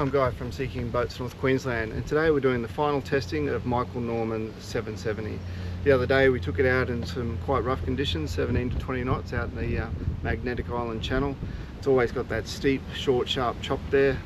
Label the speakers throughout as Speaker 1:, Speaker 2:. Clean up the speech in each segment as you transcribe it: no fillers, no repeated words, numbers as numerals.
Speaker 1: I'm Guy from Seaking Boats North Queensland, and today we're doing the final testing of Michael Norman's 770. The other day we took it out in some quite rough conditions, 17 to 20 knots out in the Magnetic Island Channel. It's always got that steep, short, sharp chop there.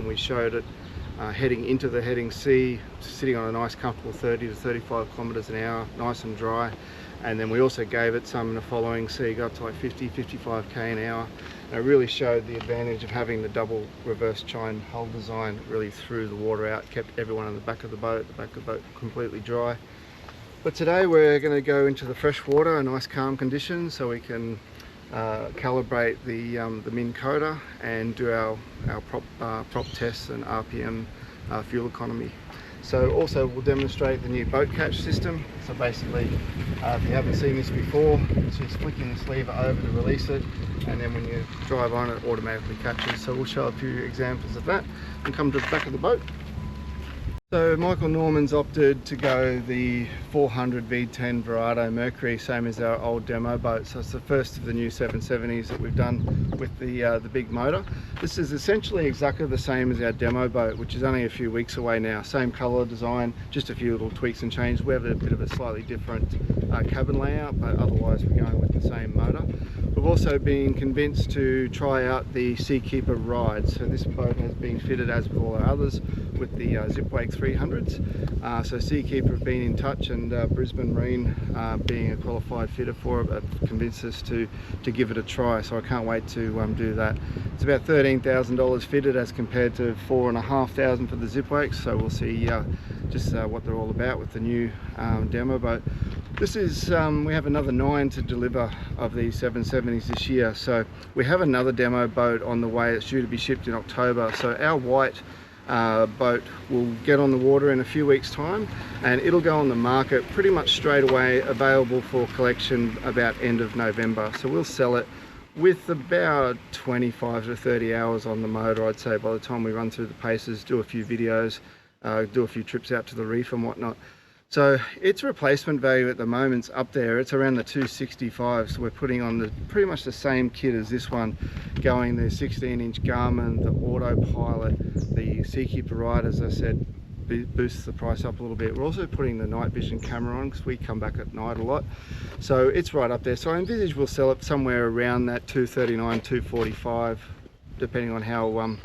Speaker 1: We showed it heading into the heading sea, sitting on a nice comfortable 30 to 35 kilometres an hour, nice and dry. And then we also gave it some in the following sea, got up to like 50-55k an hour. And it really showed the advantage of having the double reverse chine hull design. It really threw the water out, kept everyone on the back of the boat completely dry. But today we're going to go into the fresh water, a nice calm condition, so we can calibrate the Nth Qld and do our prop tests and RPM fuel economy. So also we'll demonstrate the new boat catch system. So basically, if you haven't seen this before, it's just flicking this lever over to release it, and then when you drive on it automatically catches. So we'll show a few examples of that and come to the back of the boat. So Michael Norman's opted to go the 400 V10 Verado Mercury, same as our old demo boat. So it's the first of the new 770s that we've done with the big motor. This is essentially exactly the same as our demo boat, which is only a few weeks away now. Same colour design, just a few little tweaks and changes. We have a bit of a slightly different cabin layout, but otherwise we're going with the same motor. We've also been convinced to try out the Seakeeper ride. So this boat has been fitted, as with all our others, with the Zipwake 300s. So Seakeeper have been in touch, and Brisbane Marine, being a qualified fitter for it, have convinced us to give it a try. So I can't wait to do that. It's about $13,000 fitted as compared to $4,500 for the Zipwakes. So we'll see just what they're all about with the new demo boat. This is, we have another 9 to deliver of these 770s this year. So we have another demo boat on the way. It's due to be shipped in October. So our white boat will get on the water in a few weeks time, and it'll go on the market pretty much straight away, available for collection about end of November. So we'll sell it with about 25 to 30 hours on the motor, I'd say, by the time we run through the paces, do a few videos, do a few trips out to the reef and whatnot. So its replacement value at the moment's up there. It's around the 265. So we're putting on pretty much the same kit as this one, going the 16-inch Garmin, the autopilot, the Seakeeper ride, as I said, boosts the price up a little bit. We're also putting the night vision camera on because we come back at night a lot. So it's right up there. So I envisage we'll sell it somewhere around that 239, 245, depending on how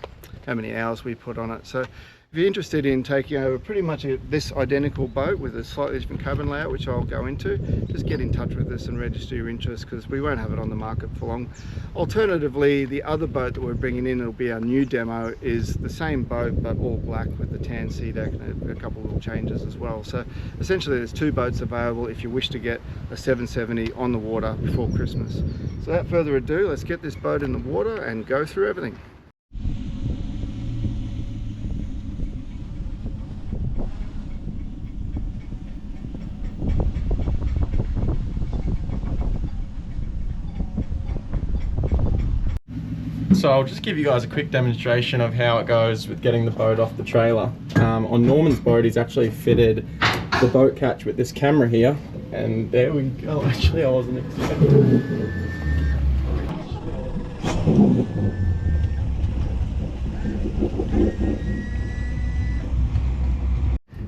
Speaker 1: many hours we put on it. So if you're interested in taking over pretty much this identical boat with a slightly different cabin layout, which I'll go into, just get in touch with us and register your interest, because we won't have it on the market for long. Alternatively, the other boat that we're bringing in, it'll be our new demo, is the same boat but all black with the tan sea deck and a couple of little changes as well. So essentially there's 2 boats available if you wish to get a 770 on the water before Christmas. So without further ado, let's get this boat in the water and go through everything.
Speaker 2: So I'll just give you guys a quick demonstration of how it goes with getting the boat off the trailer. On Norman's boat, he's actually fitted the boat catch with this camera here, and there we go. Actually, I wasn't expecting.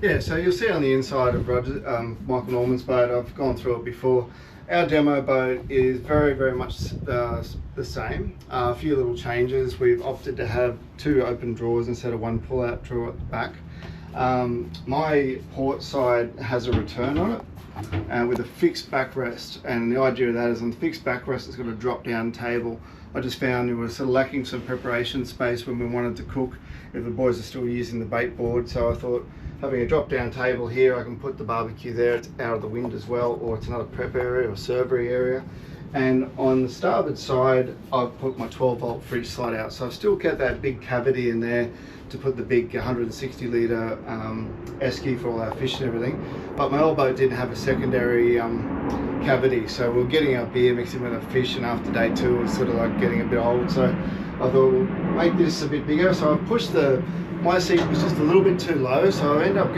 Speaker 1: Yeah, so you'll see on the inside of Michael Norman's boat, I've gone through it before. Our demo boat is very much the same. A few little changes. We've opted to have 2 open drawers instead of 1 pull-out drawer at the back. My port side has a return on it with a fixed backrest, and the idea of that is on the fixed backrest it's got a drop-down table. I just found we were sort of lacking some preparation space when we wanted to cook if the boys are still using the bait board, so I thought having a drop-down table here, I can put the barbecue there, it's out of the wind as well, or it's another prep area or servery area, And on the starboard side, I've put my 12-volt fridge slide out. So I've still kept that big cavity in there to put the big 160 litre esky for all our fish and everything. But my old boat didn't have a secondary cavity, so we're getting our beer mixing with our fish, and after day 2 it was sort of like getting a bit old. So I thought we'll make this a bit bigger. So I've pushed my seat was just a little bit too low, so I ended up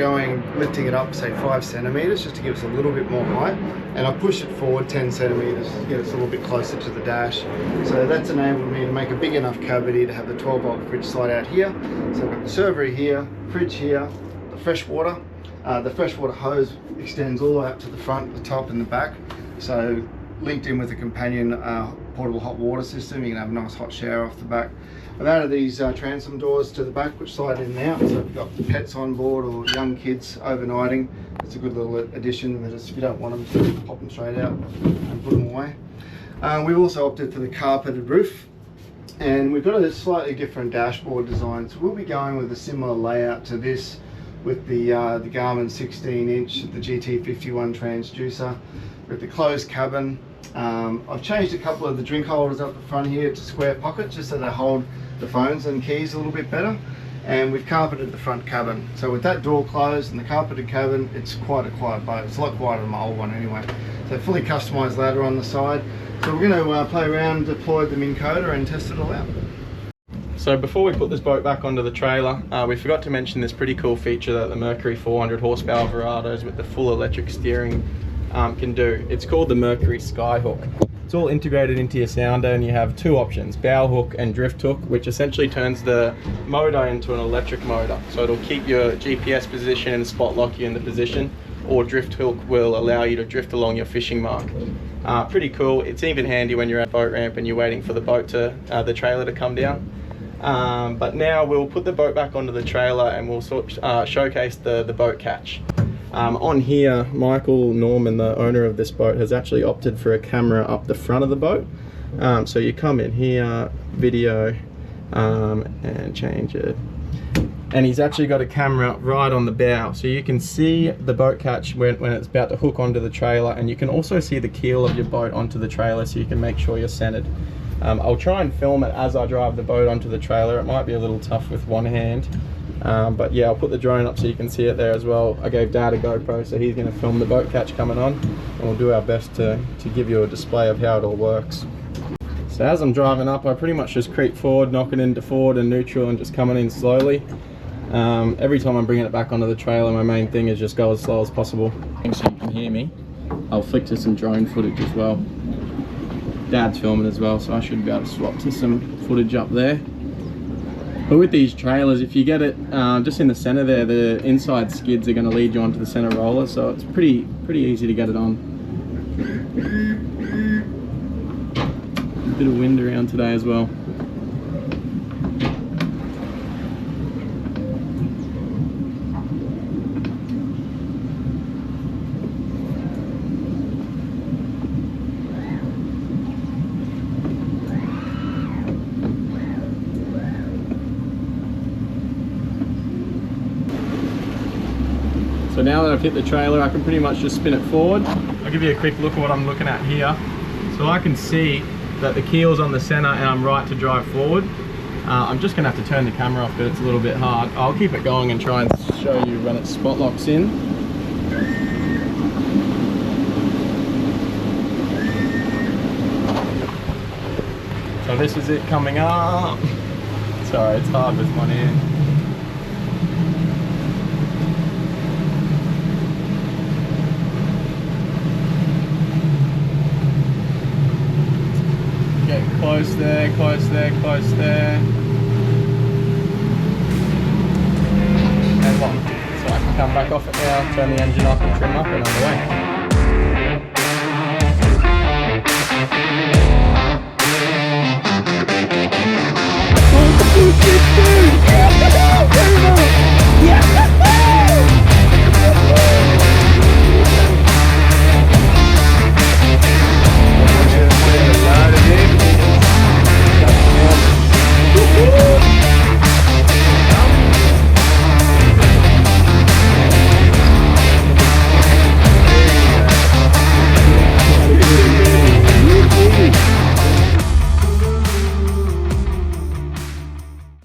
Speaker 1: lifting it up, say 5 centimetres, just to give us a little bit more height. And I pushed it forward 10 centimetres to get us a little bit closer to the dash. So that's enabled me to make a big enough cavity to have the 12-volt fridge slide out here. So I've got the server here, fridge here, the freshwater. The freshwater hose extends all the way up to the front, the top and the back. So linked in with a companion portable hot water system, you can have a nice hot shower off the back. I've added these transom doors to the back which slide in and out, so if you've got pets on board or young kids overnighting, it's a good little addition. If you don't want them, just pop them straight out and put them away. We've also opted for the carpeted roof, and we've got a slightly different dashboard design, so we'll be going with a similar layout to this with the Garmin 16-inch, the GT51 transducer, with the closed cabin. I've changed a couple of the drink holders up the front here to square pockets, just so they hold the phones and keys a little bit better. And we've carpeted the front cabin. So with that door closed and the carpeted cabin, it's quite a quiet boat. It's a lot quieter than my old one anyway. So fully customised ladder on the side. So we're going to play around, deploy the Minn Kota and test it all out.
Speaker 2: So before we put this boat back onto the trailer, we forgot to mention this pretty cool feature that the Mercury 400 horsepower Verados with the full electric steering can do. It's called the Mercury Skyhook. It's all integrated into your sounder, and you have 2 options, bow hook and drift hook, which essentially turns the motor into an electric motor. So it'll keep your GPS position and spot lock you in the position, or drift hook will allow you to drift along your fishing mark. Pretty cool. It's even handy when you're at a boat ramp and you're waiting for the boat to, the trailer to come down. But now we'll put the boat back onto the trailer and we'll showcase the boat catch. On here, Michael Norman, the owner of this boat, has actually opted for a camera up the front of the boat. So you come in here, video, and change it. And he's actually got a camera right on the bow, so you can see the boat catch when it's about to hook onto the trailer, and you can also see the keel of your boat onto the trailer, so you can make sure you're centered. I'll try and film it as I drive the boat onto the trailer. It might be a little tough with one hand. But yeah, I'll put the drone up so you can see it there as well. I gave Dad a GoPro, so he's going to film the boat catch coming on, and we'll do our best to give you a display of how it all works. So as I'm driving up, I pretty much just creep forward, knocking into forward and neutral and just coming in slowly. Every time I'm bringing it back onto the trailer, my main thing is just go as slow as possible. So you can hear me. I'll flick to some drone footage as well. Dad's filming as well, so I should be able to swap to some footage up there. But with these trailers, if you get it just in the center there, the inside skids are going to lead you onto the center roller, so it's pretty easy to get it on. A bit of wind around today as well. So now that I've hit the trailer, I can pretty much just spin it forward. I'll give you a quick look at what I'm looking at here. So I can see that the keel's on the center and I'm right to drive forward. I'm just gonna have to turn the camera off because it's a little bit hard. I'll keep it going and try and show you when it spot locks in. So this is it coming up. Sorry, it's hard with one hand. Close there, close there, close there. And on. So I can come back off it now, turn the engine off and trim up and on the way.